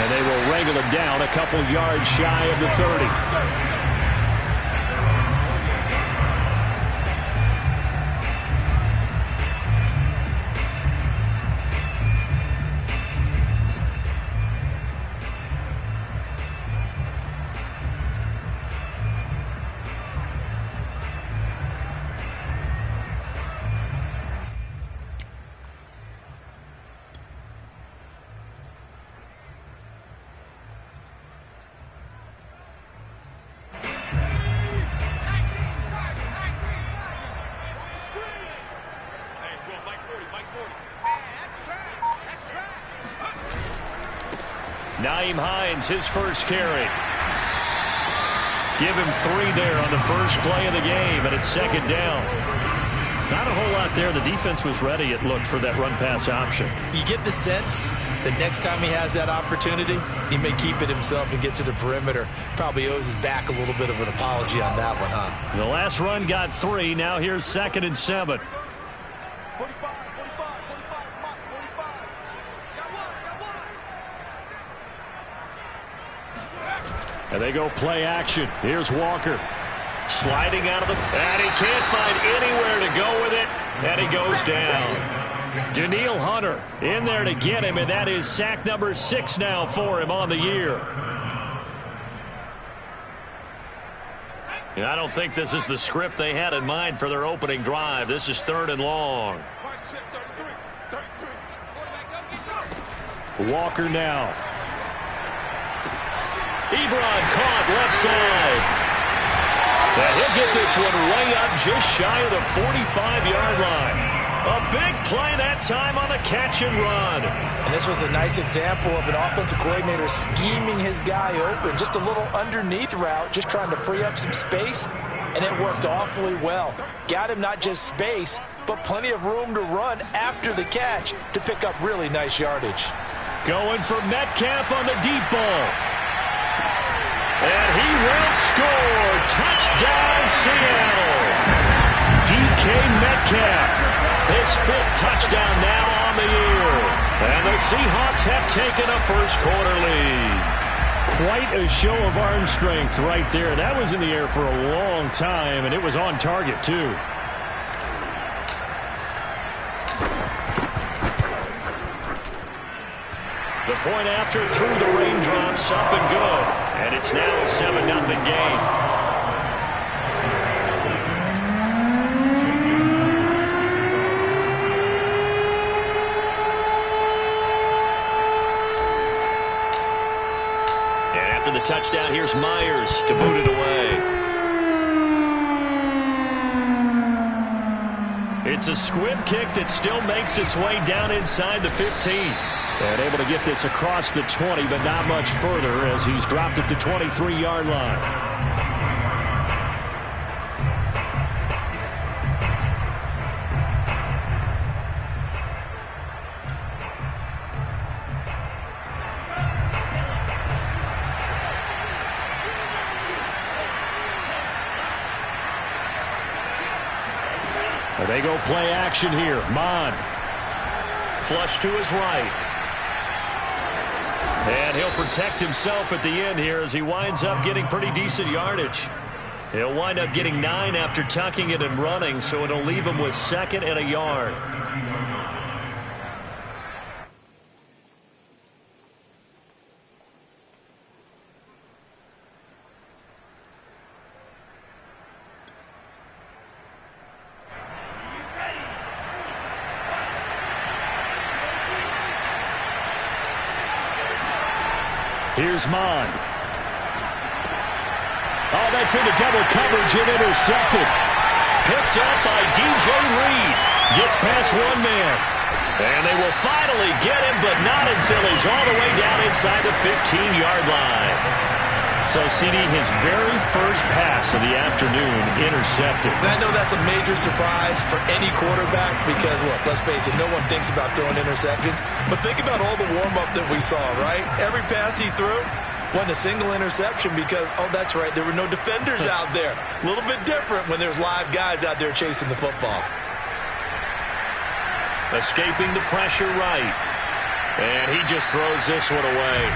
And they will wrangle him down a couple yards shy of the 30. His first carry. Give him 3 there on the first play of the game, and it's second down. Not a whole lot there. The defense was ready, it looked, for that run-pass option. You get the sense that next time he has that opportunity, he may keep it himself and get to the perimeter. Probably owes his back a little bit of an apology on that one, huh? The last run got 3. Now here's 2nd and 7. And they go play action. Here's Walker. Sliding out of the... And he can't find anywhere to go with it. And he goes down. Danielle Hunter in there to get him. And that is sack number 6 now for him on the year. And I don't think this is the script they had in mind for their opening drive. This is 3rd and long. Walker now. Ebron caught left side. And he'll get this one way up just shy of the 45-yard line. A big play that time on the catch and run. And this was a nice example of an offensive coordinator scheming his guy open. Just a little underneath route, just trying to free up some space. And it worked awfully well. Got him not just space, but plenty of room to run after the catch to pick up really nice yardage. Going for Metcalf on the deep ball. And he will score. Touchdown, Seattle. DK Metcalf. His 5th touchdown now on the year. And the Seahawks have taken a first-quarter lead. Quite a show of arm strength right there. That was in the air for a long time, and it was on target, too. The point after through the raindrops, up and good. And it's now a 7-0 game. And after the touchdown, here's Myers to boot it away. It's a squib kick that still makes its way down inside the 15. And able to get this across the 20, but not much further as he's dropped it to 23-yard line. And they go play action here. Mon. Flush to his right. And he'll protect himself at the end here as he winds up getting pretty decent yardage. He'll wind up getting 9 after tucking it and running, so it'll leave him with 2nd and a yard. Here's Mon. Oh, that's into double coverage and intercepted. Picked up by DJ Reed. Gets past one man. And they will finally get him, but not until he's all the way down inside the 15-yard line. So, CD, his very first pass of the afternoon intercepted. And I know that's a major surprise for any quarterback because, look, let's face it, no one thinks about throwing interceptions. But think about all the warm-up that we saw, right? Every pass he threw wasn't a single interception because, oh, that's right, there were no defenders out there. A little bit different when there's live guys out there chasing the football. Escaping the pressure right. And he just throws this one away.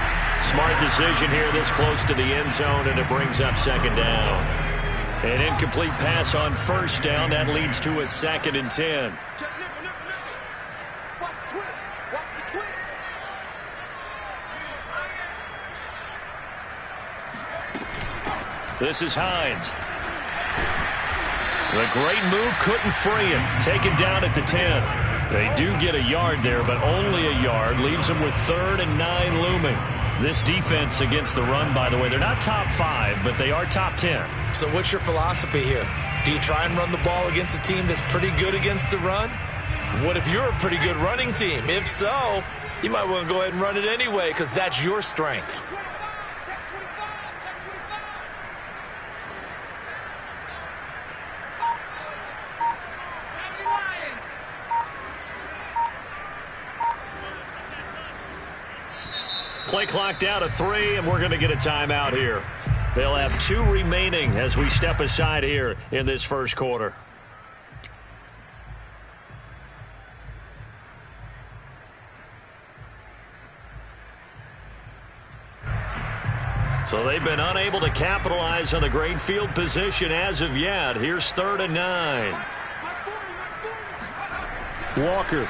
Smart decision here this close to the end zone, and it brings up second down. An incomplete pass on first down. That leads to a 2nd and 10. This is Hines. The great move couldn't free him. Taken down at the 10. They do get a yard there, but only a yard. Leaves them with 3rd and 9 looming. This defense against the run, by the way, they're not top 5, but they are top 10. So what's your philosophy here? Do you try and run the ball against a team that's pretty good against the run? What if you're a pretty good running team? If so, you might want to go ahead and run it anyway because that's your strength. Play clock down to 3, and we're going to get a timeout here. They'll have 2 remaining as we step aside here in this first quarter. So they've been unable to capitalize on the great field position as of yet. Here's 3rd and 9. Walker.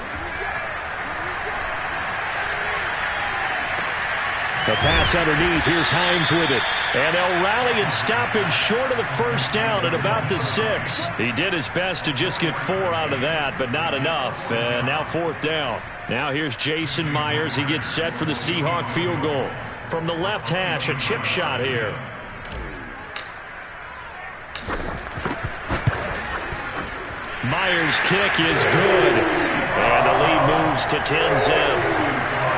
The pass underneath. Here's Hines with it. And they'll rally and stop him short of the first down at about the 6. He did his best to just get 4 out of that, but not enough. And now 4th down. Now here's Jason Myers. He gets set for the Seahawk field goal. From the left hash, a chip shot here. Myers' kick is good. And the lead moves to 10-zip.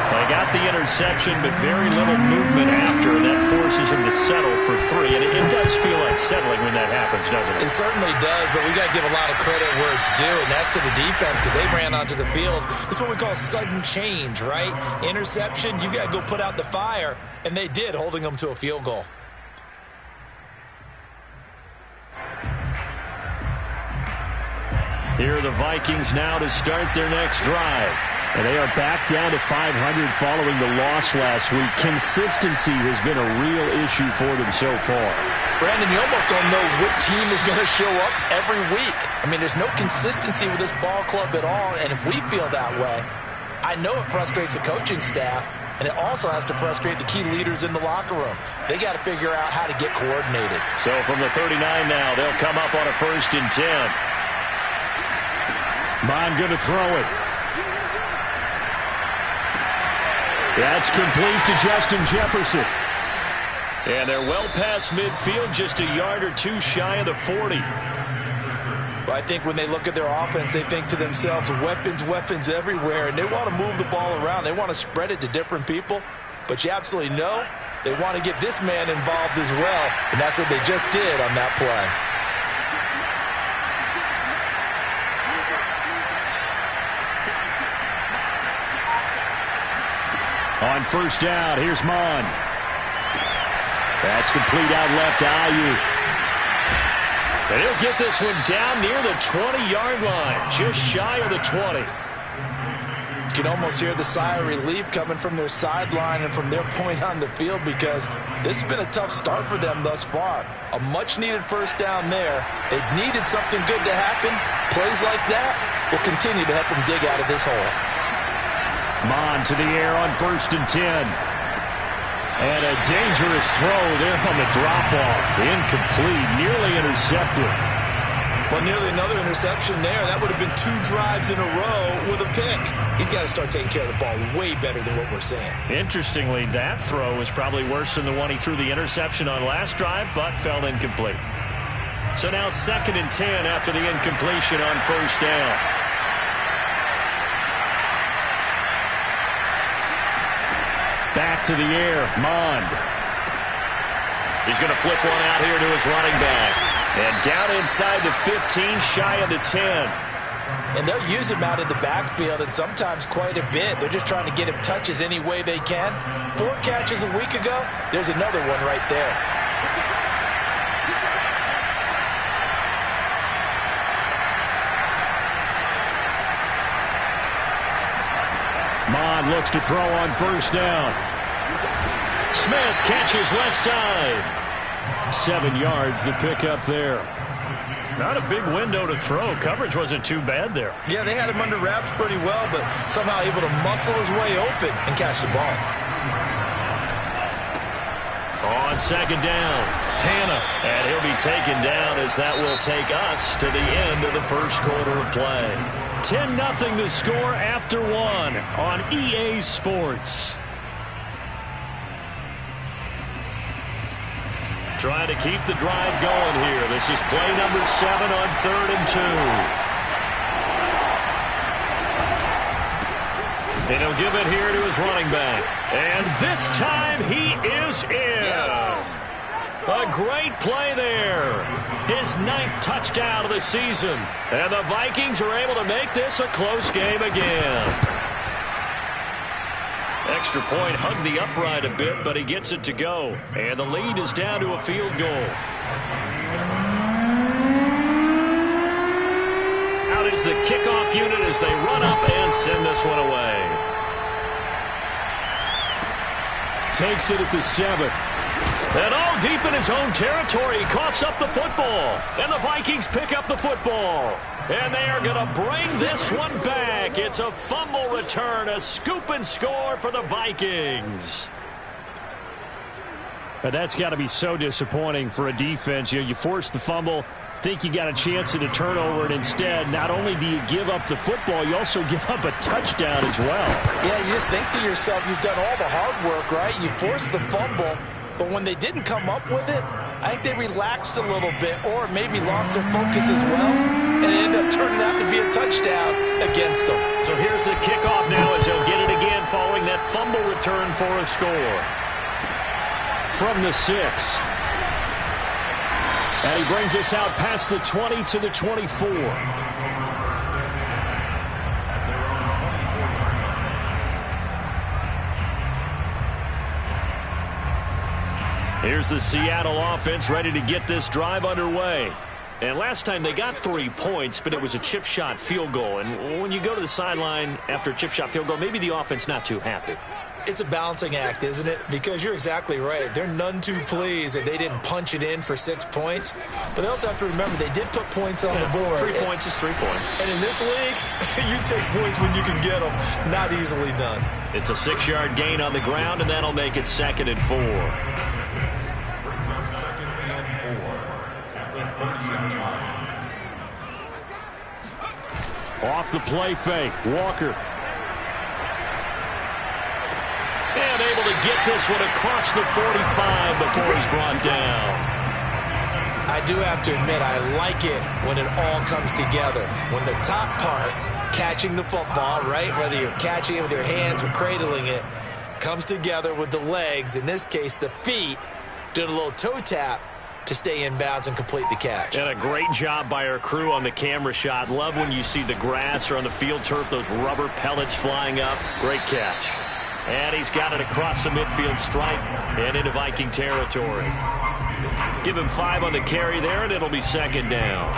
They got the interception, but very little movement after, and that forces him to settle for 3. And it does feel unsettling when that happens, doesn't it? It certainly does, but we got to give a lot of credit where it's due, and that's to the defense because they ran onto the field. It's what we call sudden change, right? Interception, you got to go put out the fire, and they did, holding them to a field goal. Here are the Vikings now to start their next drive. And they are back down to 500 following the loss last week. Consistency has been a real issue for them so far. Brandon, you almost don't know what team is going to show up every week. I mean, there's no consistency with this ball club at all, and if we feel that way, I know it frustrates the coaching staff, and it also has to frustrate the key leaders in the locker room. They got to figure out how to get coordinated. So from the 39 now, they'll come up on a 1st and 10. Bond going to throw it. That's complete to Justin Jefferson. And they're well past midfield, just a yard or 2 shy of the 40. Well, I think when they look at their offense, they think to themselves, weapons, weapons everywhere, and they want to move the ball around. They want to spread it to different people, but you absolutely know they want to get this man involved as well, and that's what they just did on that play. On 1st down, here's Mon. That's complete out left to Ayuk. And he'll get this one down near the 20-yard line, just shy of the 20. You can almost hear the sigh of relief coming from their sideline and from their point on the field because this has been a tough start for them thus far. A much-needed 1st down there. They needed something good to happen. Plays like that will continue to help them dig out of this hole. Mon to the air on 1st and 10. And a dangerous throw there on the drop-off. Incomplete, nearly intercepted. Well, nearly another interception there. That would have been 2 drives in a row with a pick. He's got to start taking care of the ball way better than what we're seeing. Interestingly, that throw was probably worse than the one he threw the interception on last drive, but fell incomplete. So now 2nd and 10 after the incompletion on 1st down. Back to the air, Mond. He's going to flip one out here to his running back. And down inside the 15, shy of the 10. And they'll use him out in the backfield, and sometimes quite a bit. They're just trying to get him touches any way they can. 4 catches a week ago, there's another one right there. Mond looks to throw on 1st down. Smith catches left side. 7 yards to pick up there. Not a big window to throw. Coverage wasn't too bad there. Yeah, they had him under wraps pretty well, but somehow able to muscle his way open and catch the ball. On second down, Hannah. And he'll be taken down as that will take us to the end of the first quarter of play. 10-0 the score after 1 on EA Sports. Trying to keep the drive going here. This is play number 7 on 3rd and 2. And he'll give it here to his running back. And this time he is in. Yes. A great play there. His 9th touchdown of the season. And the Vikings are able to make this a close game again. Extra point hugged the upright a bit, but he gets it to go. And the lead is down to a field goal. Out is the kickoff unit as they run up and send this one away. Takes it at the 7. And all deep in his own territory, he coughs up the football. And the Vikings pick up the football. And they are going to bring this one back. It's a fumble return, a scoop and score for the Vikings. But that's got to be so disappointing for a defense. You force the fumble, think you got a chance at a turnover, and instead, not only do you give up the football, you also give up a touchdown as well. Yeah, you just think to yourself, you've done all the hard work, right? You forced the fumble, but when they didn't come up with it, I think they relaxed a little bit or maybe lost their focus as well, and it ended up turning out to be a touchdown against them. So here's the kickoff now as he'll get it again following that fumble return for a score. From the 6. And he brings us out past the 20 to the 24. Here's the Seattle offense ready to get this drive underway. And last time they got 3 points, but it was a chip shot field goal. And when you go to the sideline after a chip shot field goal, maybe the offense not too happy. It's a balancing act, isn't it? Because you're exactly right. They're none too pleased that they didn't punch it in for 6 points. But they also have to remember they did put points on the board. 3 points is 3 points. And in this league, you take points when you can get them. Not easily done. It's a 6-yard gain on the ground, and that'll make it 2nd and 4. Off the play fake, Walker. And able to get this one across the 45 before he's brought down. I do have to admit, I like it when it all comes together. When the top part, catching the football, right, whether you're catching it with your hands or cradling it, comes together with the legs, in this case the feet, doing a little toe tap to stay in bounds and complete the catch. And a great job by our crew on the camera shot. Love when you see the grass or on the field turf, those rubber pellets flying up. Great catch. And he's got it across the midfield stripe and into Viking territory. Give him 5 on the carry there, and it'll be 2nd down.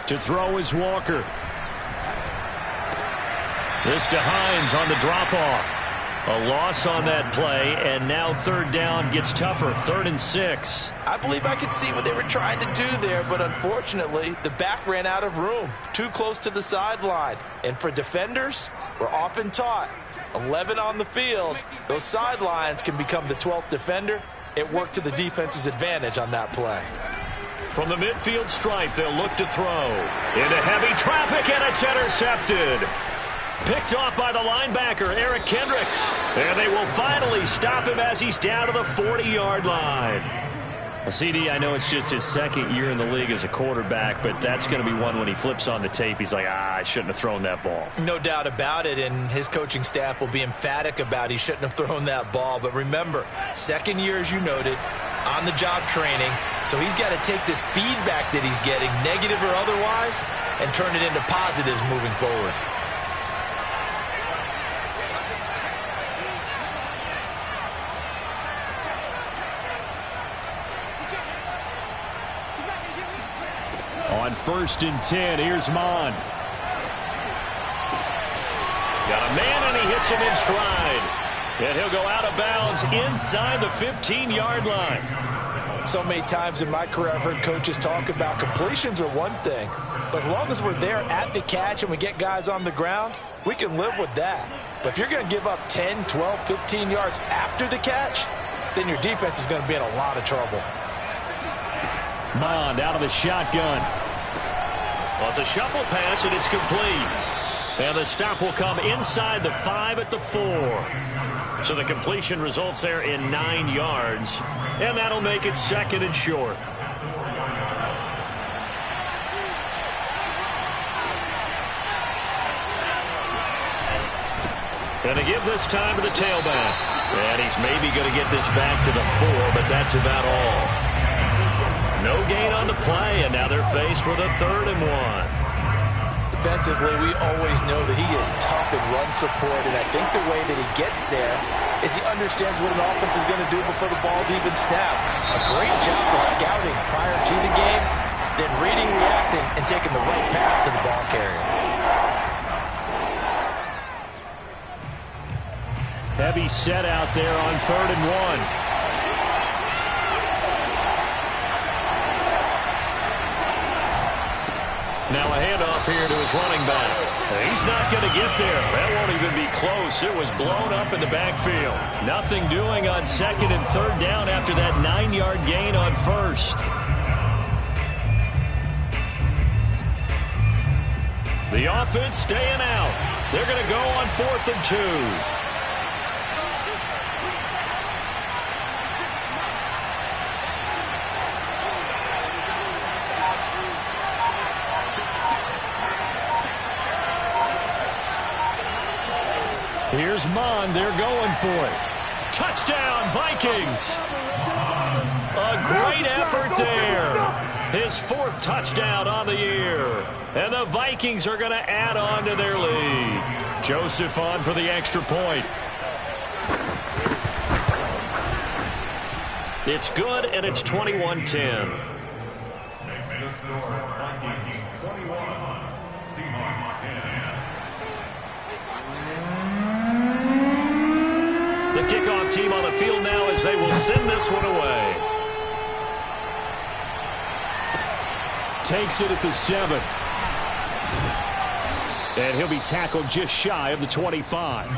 To throw is Walker. This to Hines on the drop-off. A loss on that play, and now 3rd down gets tougher. 3rd and 6. I believe I could see what they were trying to do there, but unfortunately, the back ran out of room. Too close to the sideline. And for defenders, we're often taught, 11 on the field, those sidelines can become the 12th defender. It worked to the defense's advantage on that play. From the midfield stripe, they'll look to throw. Into heavy traffic, and it's intercepted. Picked off by the linebacker, Eric Kendricks. And they will finally stop him as he's down to the 40-yard line. CD, I know it's just his 2nd year in the league as a quarterback, but that's going to be one when he flips on the tape, he's like, I shouldn't have thrown that ball. No doubt about it, and his coaching staff will be emphatic about he shouldn't have thrown that ball. But remember, 2nd year, as you noted, on-the-job training, so he's got to take this feedback that he's getting, negative or otherwise, and turn it into positives moving forward. On 1st and 10, here's Mon. Got a man, and he hits him in stride. And he'll go out of bounds inside the 15-yard line. So many times in my career I've heard coaches talk about completions are one thing, but as long as we're there at the catch and we get guys on the ground, we can live with that. But if you're going to give up 10, 12, 15 yards after the catch, then your defense is going to be in a lot of trouble. Mond out of the shotgun. Well, it's a shuffle pass, and it's complete. And the stop will come inside the 5 at the 4. So the completion results there in 9 yards. And that'll make it 2nd and short. And to give this time to the tailback. And he's maybe going to get this back to the 4, but that's about all. No gain on the play, and now they're faced with a 3rd and 1. Defensively, we always know that he is tough in run support, and I think the way that he gets there is he understands what an offense is going to do before the ball's even snapped. A great job of scouting prior to the game, then reading, reacting, and taking the right path to the ball carrier. Heavy set out there on 3rd and 1. Now a handoff here to his running back. He's not going to get there. That won't even be close. It was blown up in the backfield. Nothing doing on 2nd and 3rd down after that 9-yard gain on 1st. The offense staying out. They're going to go on 4th and 2. Here's Mon. They're going for it. Touchdown, Vikings. A great effort there. His 4th touchdown on the year. And the Vikings are going to add on to their lead. Joseph on for the extra point. It's good, and it's 21-10. Makes the score Vikings 21, Seahawks 10. The kickoff team on the field now as they will send this one away. Takes it at the 7. And he'll be tackled just shy of the 25.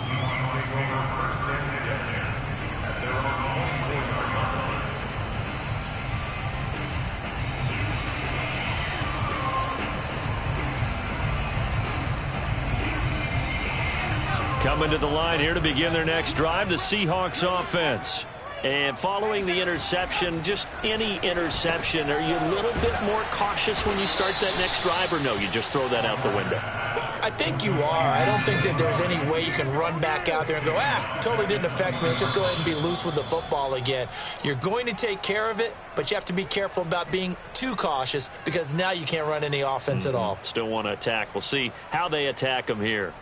Coming to the line here to begin their next drive, the Seahawks offense. And following the interception, just any interception, are you a little bit more cautious when you start that next drive, or no, you just throw that out the window? I think you are. I don't think that there's any way you can run back out there and go, totally didn't affect me. Let's just go ahead and be loose with the football again. You're going to take care of it, but you have to be careful about being too cautious because now you can't run any offense at all. Still want to attack. We'll see how they attack them here.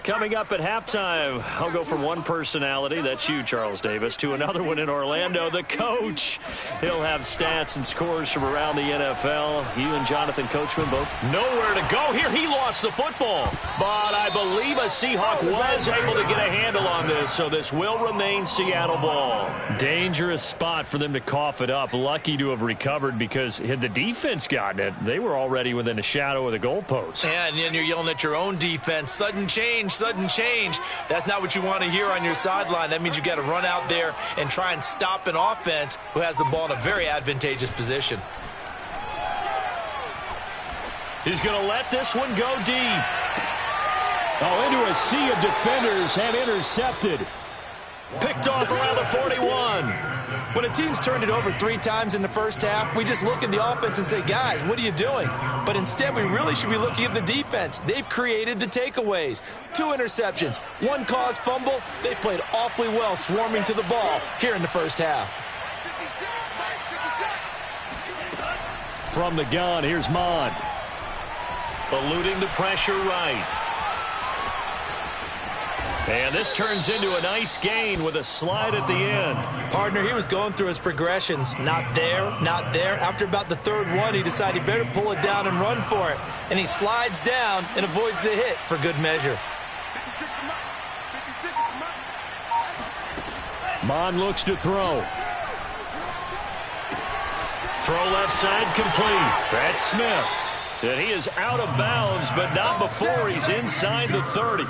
Coming up at halftime, I'll go from one personality, that's you, Charles Davis, to another one in Orlando, the coach. He'll have stats and scores from around the NFL. You and Jonathan Coachman both nowhere to go here. He lost the football, but I believe a Seahawk was able to get a handle on this, so this will remain Seattle ball. Dangerous spot for them to cough it up. Lucky to have recovered because had the defense gotten it, they were already within a shadow of the goalpost. Yeah, and then you're yelling at your own defense. Sudden change. That's not what you want to hear on your sideline. That means you got to run out there and try and stop an offense who has the ball in a very advantageous position. He's going to let this one go deep. Oh, into a sea of defenders and intercepted. Picked off around the 41. When a team's turned it over 3 times in the first half, we just look at the offense and say, guys, what are you doing? But instead, we really should be looking at the defense. They've created the takeaways. 2 interceptions, 1 caused fumble. They played awfully well swarming to the ball here in the first half. From the gun, here's Mond. Eluding the pressure right. And this turns into a nice gain with a slide at the end. Partner, he was going through his progressions. Not there, not there. After about the third one, he decided he better pull it down and run for it. And he slides down and avoids the hit for good measure. Mon looks to throw. Throw left side complete. That's Smith. And he is out of bounds, but not before he's inside the 30.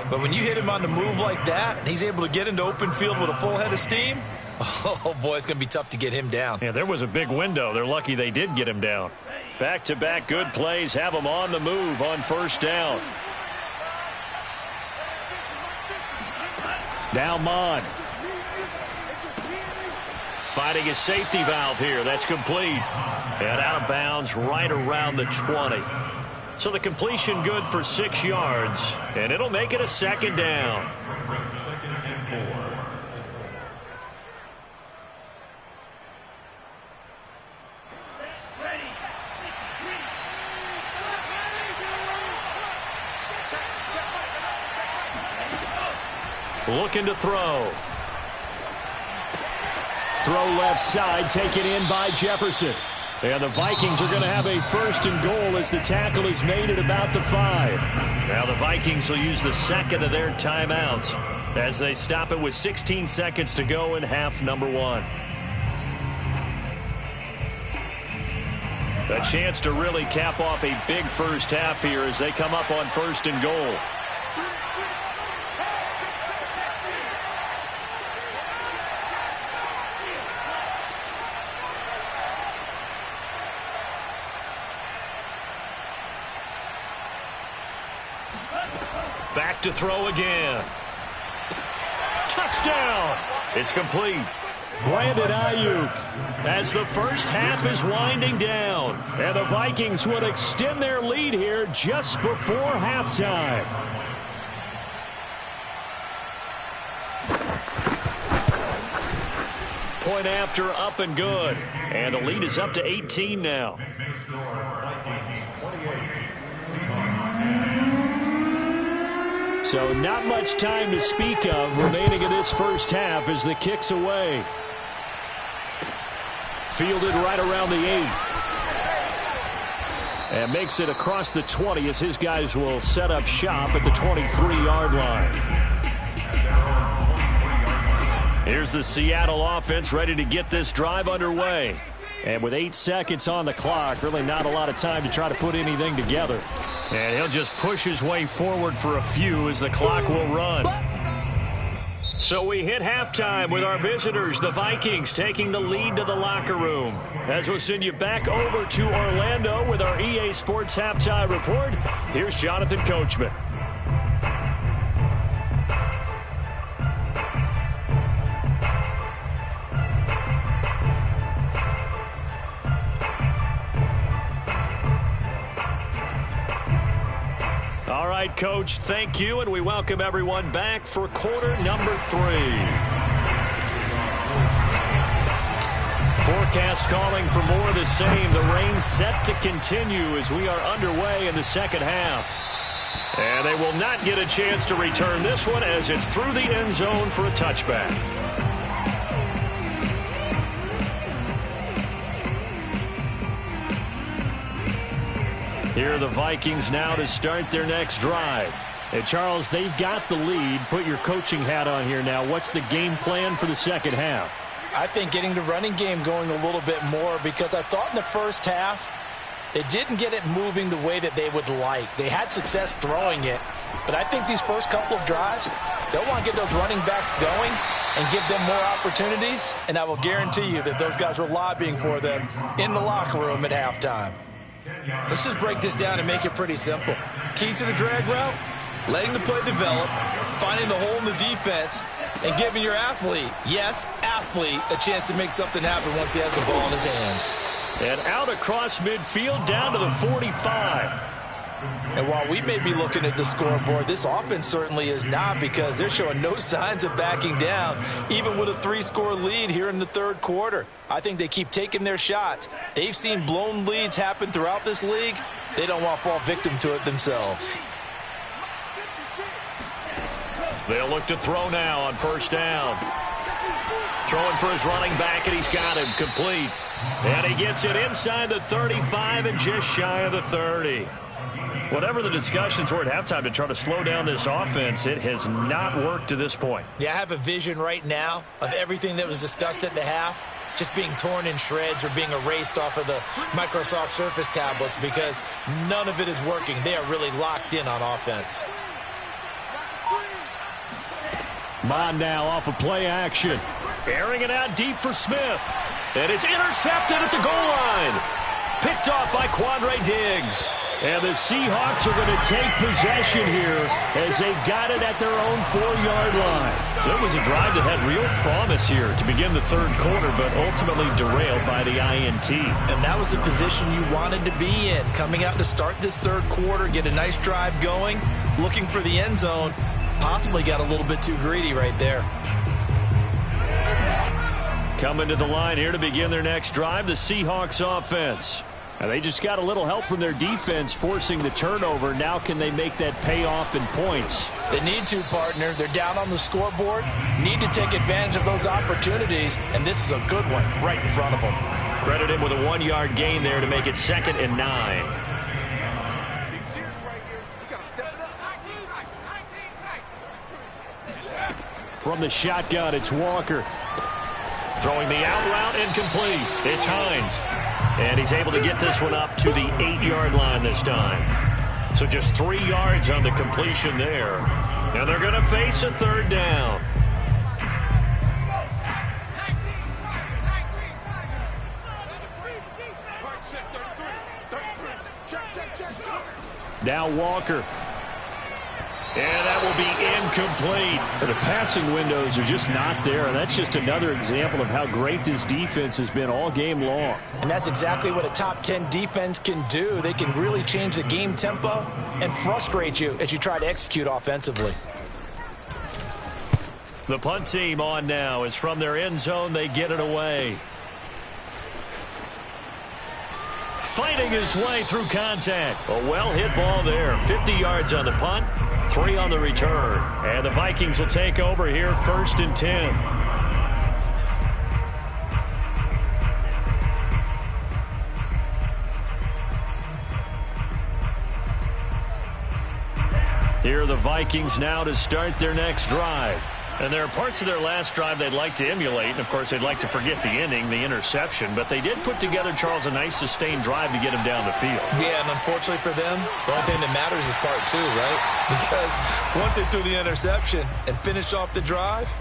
But when you hit him on the move like that, and he's able to get into open field with a full head of steam, oh, boy, it's going to be tough to get him down. Yeah, there was a big window. They're lucky they did get him down. Back-to-back good plays have him on the move on first down. Now Mon. Finding his safety valve here. That's complete. And out of bounds right around the 20. So the completion good for 6 yards. And it'll make it a second down. Second and 4. Looking to throw. Throw left side, taken in by Jefferson. And the Vikings are going to have a first and goal as the tackle is made at about the 5. Now the Vikings will use the second of their timeouts as they stop it with 16 seconds to go in half number 1. A chance to really cap off a big first half here as they come up on first and goal. Back to throw again. Touchdown! It's complete. Brandon Ayuk as the first half is winding down. And the Vikings would extend their lead here just before halftime. Point after, up and good. And the lead is up to 18 now. Next score, Vikings 28, Seahawks 10. So not much time to speak of remaining in this first half as the kick's away. Fielded right around the 8. And makes it across the 20 as his guys will set up shop at the 23-yard line. Here's the Seattle offense ready to get this drive underway. And with 8 seconds on the clock, really not a lot of time to try to put anything together. And he'll just push his way forward for a few as the clock will run. So we hit halftime with our visitors, the Vikings, taking the lead to the locker room. As we'll send you back over to Orlando with our EA Sports Halftime Report, here's Jonathan Coachman. All right, Coach, thank you, and we welcome everyone back for quarter number 3. Forecast calling for more of the same. The rain set to continue as we are underway in the second half. And they will not get a chance to return this one as it's through the end zone for a touchback. Here are the Vikings now to start their next drive. Hey, Charles, they've got the lead. Put your coaching hat on here now. What's the game plan for the second half? I think getting the running game going a little bit more because I thought in the first half they didn't get it moving the way that they would like. They had success throwing it, but I think these first couple of drives, they'll want to get those running backs going and give them more opportunities, and I will guarantee you that those guys were lobbying for them in the locker room at halftime. Let's just break this down and make it pretty simple. Key to the drag route, letting the play develop, finding the hole in the defense, and giving your athlete, yes, athlete, a chance to make something happen once he has the ball in his hands. And out across midfield down to the 45. And while we may be looking at the scoreboard, this offense certainly is not because they're showing no signs of backing down, even with a 3-score lead here in the third quarter. I think they keep taking their shots. They've seen blown leads happen throughout this league. They don't want to fall victim to it themselves. They'll look to throw now on first down. Throwing for his running back, and he's got him complete. And he gets it inside the 35 and just shy of the 30. Whatever the discussions were at halftime to try to slow down this offense, it has not worked to this point. Yeah, I have a vision right now of everything that was discussed at the half just being torn in shreds or being erased off of the Microsoft Surface tablets because none of it is working. They are really locked in on offense. Mon now off of play action. Airing it out deep for Smith. And it's intercepted at the goal line. Picked off by Quandre Diggs. And the Seahawks are going to take possession here as they've got it at their own 4-yard line. So it was a drive that had real promise here to begin the third quarter, but ultimately derailed by the INT. And that was the position you wanted to be in. Coming out to start this third quarter, get a nice drive going, looking for the end zone. Possibly got a little bit too greedy right there. Coming to the line here to begin their next drive, the Seahawks offense. And they just got a little help from their defense forcing the turnover. Now can they make that pay off in points? They need to, partner. They're down on the scoreboard. Need to take advantage of those opportunities, and this is a good one right in front of them. Credit him with a 1-yard gain there to make it 2nd and 9. From the shotgun, it's Walker. Throwing the out route, incomplete. It's Hines. And he's able to get this one up to the 8-yard line this time. So just 3 yards on the completion there. And they're going to face a third down. Now Walker. And that will be incomplete. The passing windows are just not there. And that's just another example of how great this defense has been all game long. And that's exactly what a top 10 defense can do. They can really change the game tempo and frustrate you as you try to execute offensively. The punt team on now is from their end zone. They get it away. Fighting his way through contact. A well-hit ball there. 50 yards on the punt, 3 on the return. And the Vikings will take over here 1st and 10. Here are the Vikings now to start their next drive. And there are parts of their last drive they'd like to emulate. And, of course, they'd like to forget the ending, the interception. But they did put together, Charles, a nice sustained drive to get him down the field. Yeah, and unfortunately for them, the only thing that matters is part 2, right? Because once they threw the interception and finished off the drive,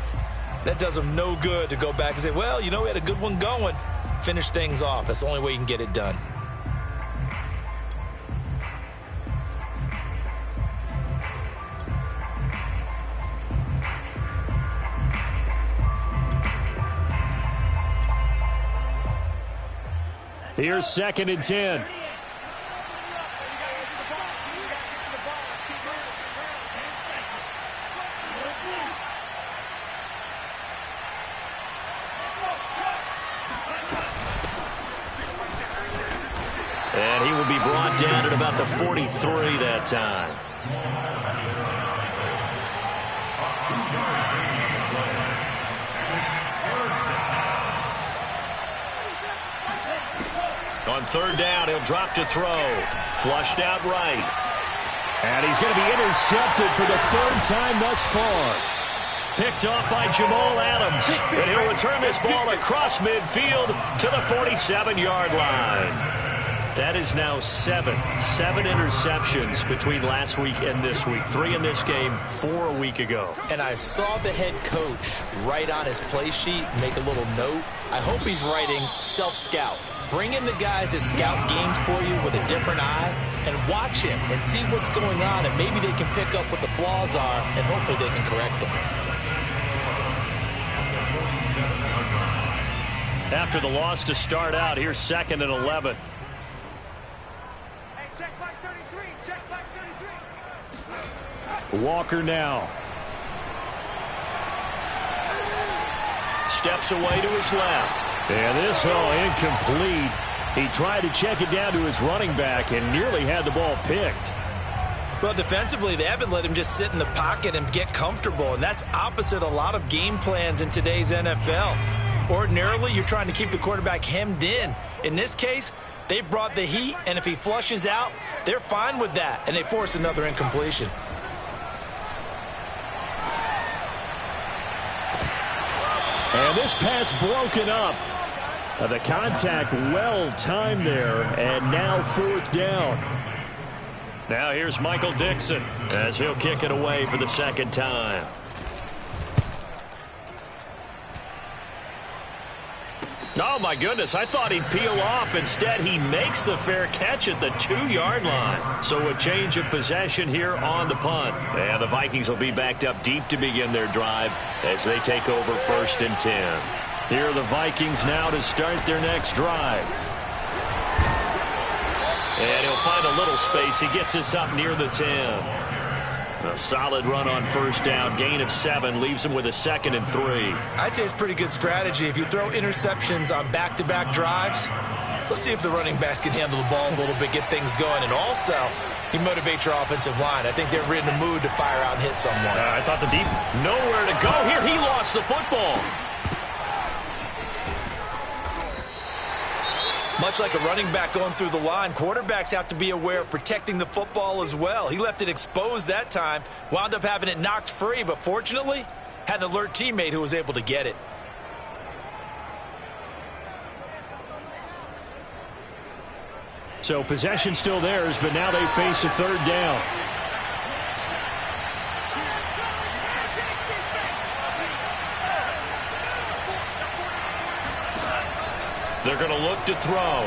that does them no good to go back and say, well, you know, we had a good one going. Finish things off. That's the only way you can get it done. Here's 2nd and 10. And he will be brought down at about the 43 that time. On 3rd down, he'll drop to throw. Flushed out right. And he's going to be intercepted for the 3rd time thus far. Picked off by Jamal Adams. And he'll return this ball across midfield to the 47-yard line. That is now 7 interceptions between last week and this week. 3 in this game, 4 a week ago. And I saw the head coach write on his play sheet, make a little note. I hope he's writing self-scout. Bring in the guys that scout games for you with a different eye and watch him and see what's going on, and maybe they can pick up what the flaws are, and hopefully they can correct them. After the loss to start out, here's 2nd and 11. Check back 33. Check back 33. Walker now. Steps away to his left. And this incomplete. He tried to check it down to his running back and nearly had the ball picked. Well, defensively, they haven't let him just sit in the pocket and get comfortable, and that's opposite a lot of game plans in today's NFL. Ordinarily, you're trying to keep the quarterback hemmed in. In this case, they brought the heat, and if he flushes out, they're fine with that, and they force another incompletion. And this pass broken up. The contact well timed there, and now 4th down. Now here's Michael Dixon as he'll kick it away for the 2nd time. Oh, my goodness, I thought he'd peel off. Instead, he makes the fair catch at the 2-yard line. So a change of possession here on the punt. And the Vikings will be backed up deep to begin their drive as they take over 1st and 10. Here are the Vikings now to start their next drive. And he'll find a little space. He gets us up near the 10. A solid run on 1st down. Gain of 7 leaves him with a 2nd and 3. I'd say it's pretty good strategy. If you throw interceptions on back-to-back drives, let's see if the running backs can handle the ball a little bit, get things going. And also, he motivates your offensive line. I think they're in the mood to fire out and hit someone. I thought the deep nowhere to go here. He lost the football. Much like a running back going through the line, quarterbacks have to be aware of protecting the football as well. He left it exposed that time, wound up having it knocked free, but fortunately, had an alert teammate who was able to get it. So possession still theirs, but now they face a 3rd down. They're going to look to throw.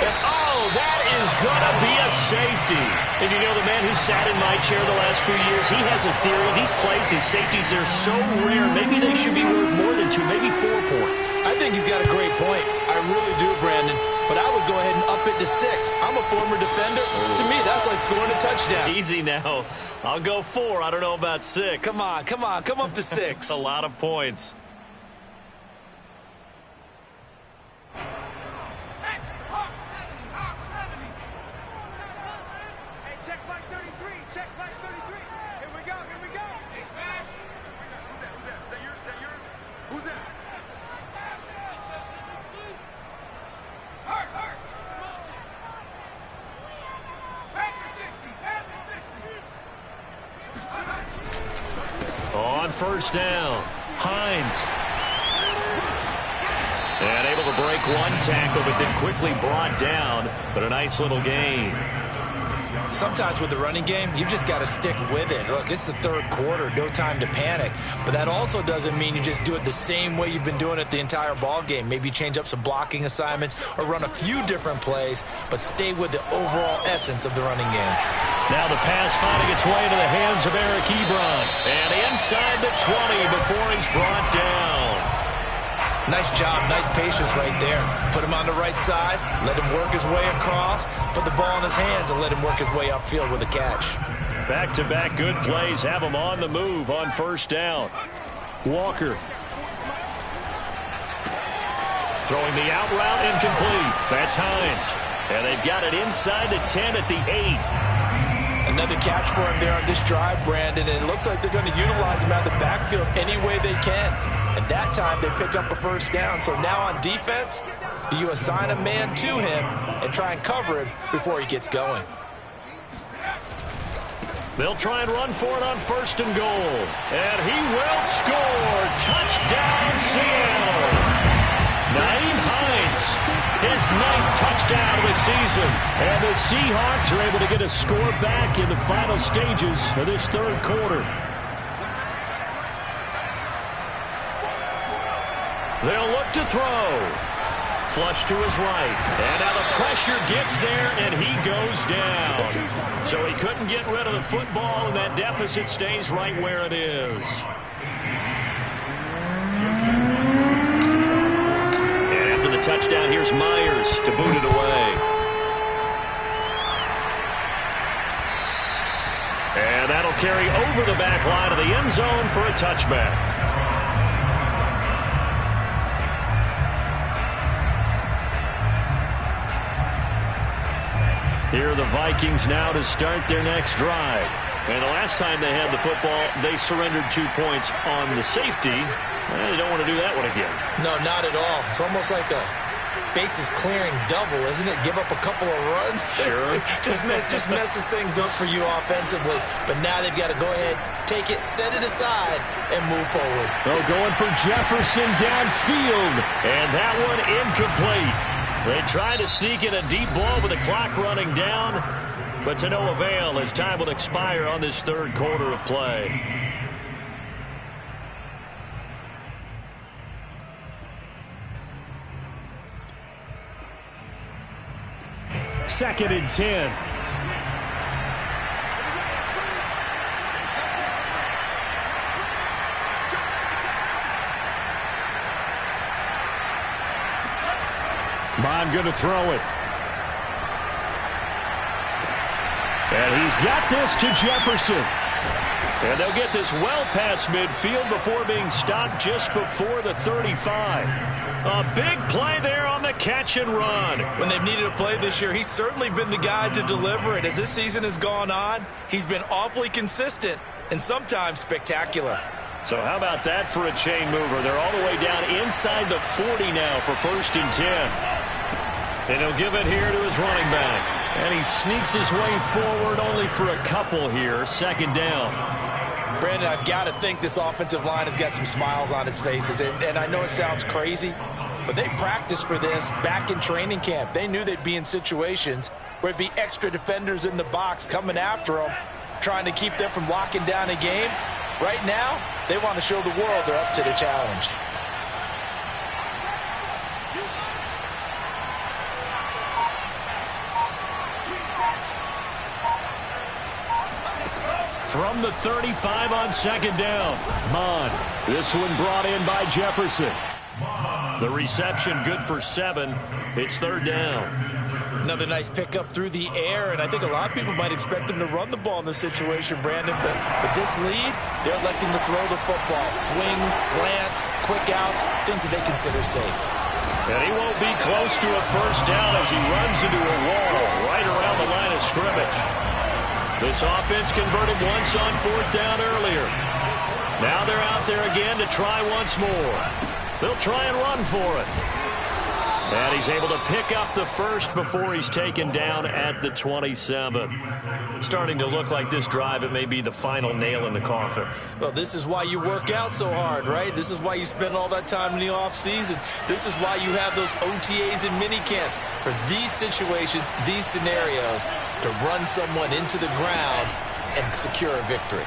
And, oh, that is going to be a safety. And you know, the man who sat in my chair the last few years, he has a theory. These plays, these safeties, they're so rare. Maybe they should be worth more than 2, maybe 4 points. I think he's got a great point. I really do, Brandon. But I would go ahead and up it to 6. I'm a former defender. To me, that's like scoring a touchdown. Easy now. I'll go 4. I don't know about 6. Come on. Come up to 6. A lot of points. On 1st down, Hines. And able to break 1 tackle, but then quickly brought down. But a nice little gain. Sometimes with the running game, you've just got to stick with it. Look, it's the 3rd quarter, no time to panic. But that also doesn't mean you just do it the same way you've been doing it the entire ball game. Maybe change up some blocking assignments or run a few different plays, but stay with the overall essence of the running game. Now the pass finding its way to the hands of Eric Ebron. And inside the 20 before he's brought down. Nice job, nice patience right there. Put him on the right side, let him work his way across, put the ball in his hands, and let him work his way upfield with a catch. Back-to-back good plays have him on the move on 1st down. Walker. Throwing the out route incomplete. That's Hines. And they've got it inside the 10 at the 8. Another catch for him there on this drive, Brandon, and it looks like they're going to utilize him out of the backfield any way they can. And that time they pick up a 1st down. So now on defense, do you assign a man to him and try and cover him before he gets going? They'll try and run for it on 1st and goal. And he will score. Touchdown, Seattle. Naeem Hines, his 9th touchdown of the season. And the Seahawks are able to get a score back in the final stages of this 3rd quarter. They'll look to throw. Flush to his right. And now the pressure gets there, and he goes down. So he couldn't get rid of the football, and that deficit stays right where it is. And after the touchdown, here's Myers to boot it away. And that'll carry over the back line of the end zone for a touchback. Here are the Vikings now to start their next drive. And the last time they had the football, they surrendered 2 points on the safety. Well, they don't want to do that one again. No, not at all. It's almost like a bases clearing double, isn't it? Give up a couple of runs. Sure. just messes things up for you offensively. But now they've got to go ahead, take it, set it aside, and move forward. Oh, going for Jefferson downfield. And that one incomplete. They try to sneak in a deep ball with the clock running down, but to no avail as time will expire on this third quarter of play. Second and 10. Bond going to throw it. And he's got this to Jefferson. And they'll get this well past midfield before being stopped just before the 35. A big play there on the catch and run. When they've needed a play this year, he's certainly been the guy to deliver it. As this season has gone on, he's been awfully consistent and sometimes spectacular. So how about that for a chain mover? They're all the way down inside the 40 now for 1st and 10. And he'll give it here to his running back. And he sneaks his way forward only for a couple here. 2nd down. Brandon, I've got to think this offensive line has got some smiles on its faces. And I know it sounds crazy, but they practiced for this back in training camp. They knew they'd be in situations where it'd be extra defenders in the box coming after them, trying to keep them from locking down a game. Right now, they want to show the world they're up to the challenge. From the 35 on 2nd down. Mond. This one brought in by Jefferson. The reception good for 7. It's 3rd down. Another nice pickup through the air, and I think a lot of people might expect them to run the ball in this situation, Brandon, but with this lead, they're electing to throw the football. Swings, slants, quick outs, things that they consider safe. And he won't be close to a 1st down as he runs into a wall right around the line of scrimmage. This offense converted once on 4th down earlier. Now they're out there again to try once more. They'll try and run for it. And he's able to pick up the 1st before he's taken down at the 27. Starting to look like this drive, it may be the final nail in the coffin. Well, this is why you work out so hard, right? This is why you spend all that time in the offseason. This is why you have those OTAs and mini camps. For these situations, these scenarios, to run someone into the ground and secure a victory.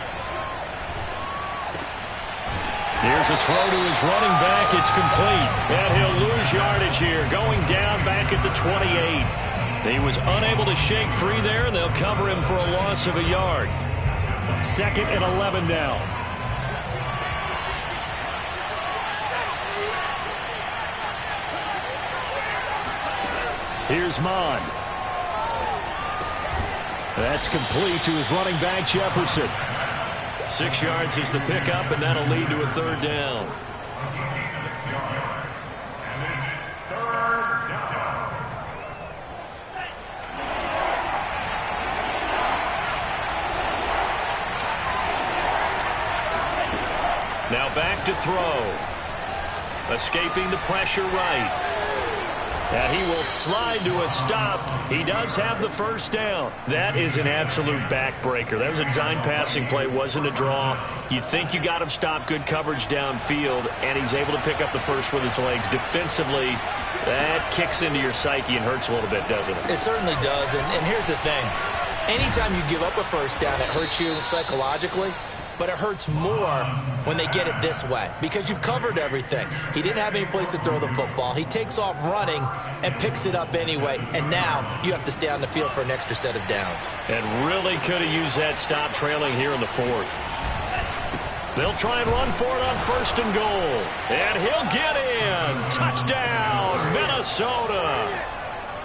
Here's a throw to his running back. It's complete. And he'll lose yardage here, going down back at the 28. He was unable to shake free there, and they'll cover him for a loss of a yard. 2nd and 11 now. Here's Mond. That's complete to his running back, Jefferson. 6 yards is the pickup, and that'll lead to a 3rd down. 6 yards. And it's 3rd down. Now back to throw. Escaping the pressure right. And he will slide to a stop. He does have the 1st down. That is an absolute backbreaker. That was a design passing play, wasn't a draw. You think you got him stopped, good coverage downfield, and he's able to pick up the 1st with his legs. Defensively, that kicks into your psyche and hurts a little bit, doesn't it? It certainly does, and here's the thing. Anytime you give up a 1st down, it hurts you psychologically. But it hurts more when they get it this way because you've covered everything. He didn't have any place to throw the football. He takes off running and picks it up anyway, and now you have to stay on the field for an extra set of downs. And really could have used that stop trailing here in the 4th. They'll try and run for it on 1st and goal. And he'll get in. Touchdown, Minnesota.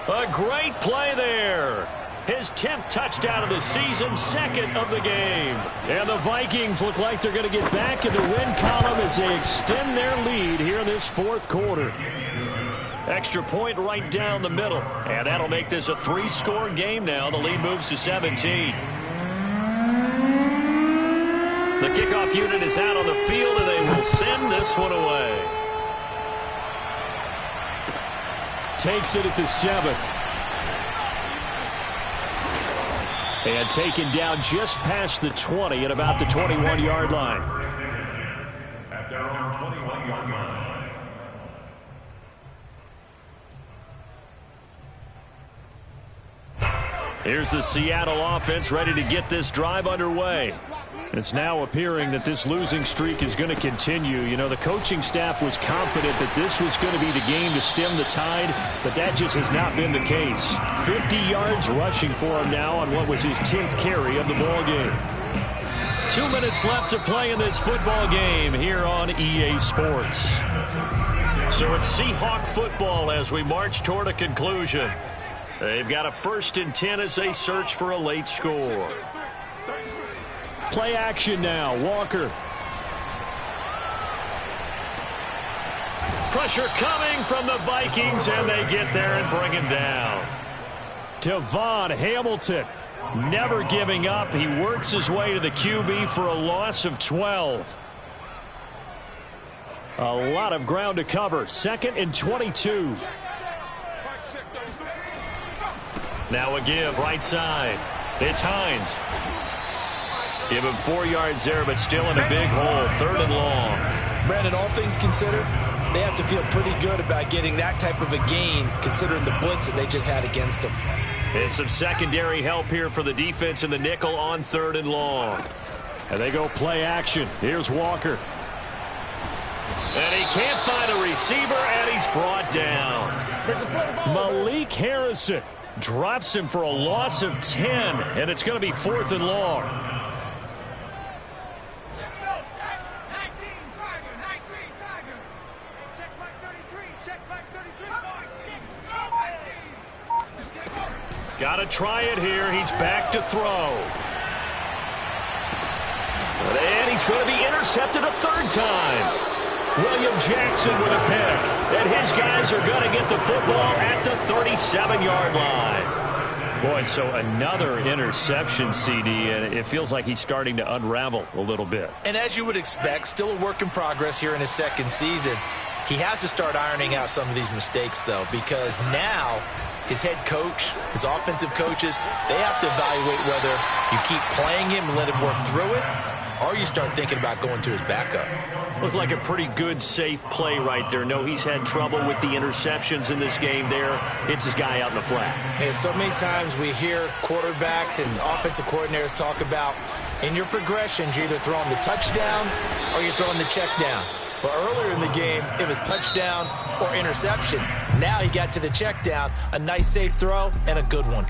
A great play there. His 10th touchdown of the season, 2nd of the game. And the Vikings look like they're going to get back in the win column as they extend their lead here in this 4th quarter. Extra point right down the middle. And that'll make this a 3-score game now. The lead moves to 17. The kickoff unit is out on the field, and they will send this one away. Takes it at the 7. And taken down just past the 20 at about the 21-yard line. At their own 21-yard line. Here's the Seattle offense ready to get this drive underway. It's now appearing that this losing streak is going to continue. You know, the coaching staff was confident that this was going to be the game to stem the tide, but that just has not been the case. 50 yards rushing for him now on what was his 10th carry of the ball game. 2 minutes left to play in this football game here on EA Sports. So it's Seahawk football as we march toward a conclusion. They've got a 1st and 10 as they search for a late score. Play action now. Walker. Pressure coming from the Vikings, and they get there and bring him down. Devon Hamilton never giving up. He works his way to the QB for a loss of 12. A lot of ground to cover. 2nd and 22. Now a give right side. It's Hines. Give him 4 yards there, but still in a big hole. 3rd and long. Brandon, all things considered, they have to feel pretty good about getting that type of a gain, considering the blitz that they just had against them. And some secondary help here for the defense in the nickel on 3rd and long. And they go play action. Here's Walker. And he can't find a receiver, and he's brought down. Malik Harrison drops him for a loss of 10, and it's going to be 4th and long. Got to try it here. He's back to throw. And he's going to be intercepted a 3rd time. William Jackson with a pick. And his guys are going to get the football at the 37-yard line. Boy, so another interception, CD, and it feels like he's starting to unravel a little bit. And as you would expect, still a work in progress here in his 2nd season. He has to start ironing out some of these mistakes, though, because now his head coach, his offensive coaches, they have to evaluate whether you keep playing him and let him work through it, or you start thinking about going to his backup. Looked like a pretty good, safe play right there. No, he's had trouble with the interceptions in this game there. It's his guy out in the flat. And so many times we hear quarterbacks and offensive coordinators talk about, in your progressions, you're either throwing the touchdown or you're throwing the check down. But earlier in the game, it was touchdown or interception. Now he got to the check down, a nice safe throw, and a good one.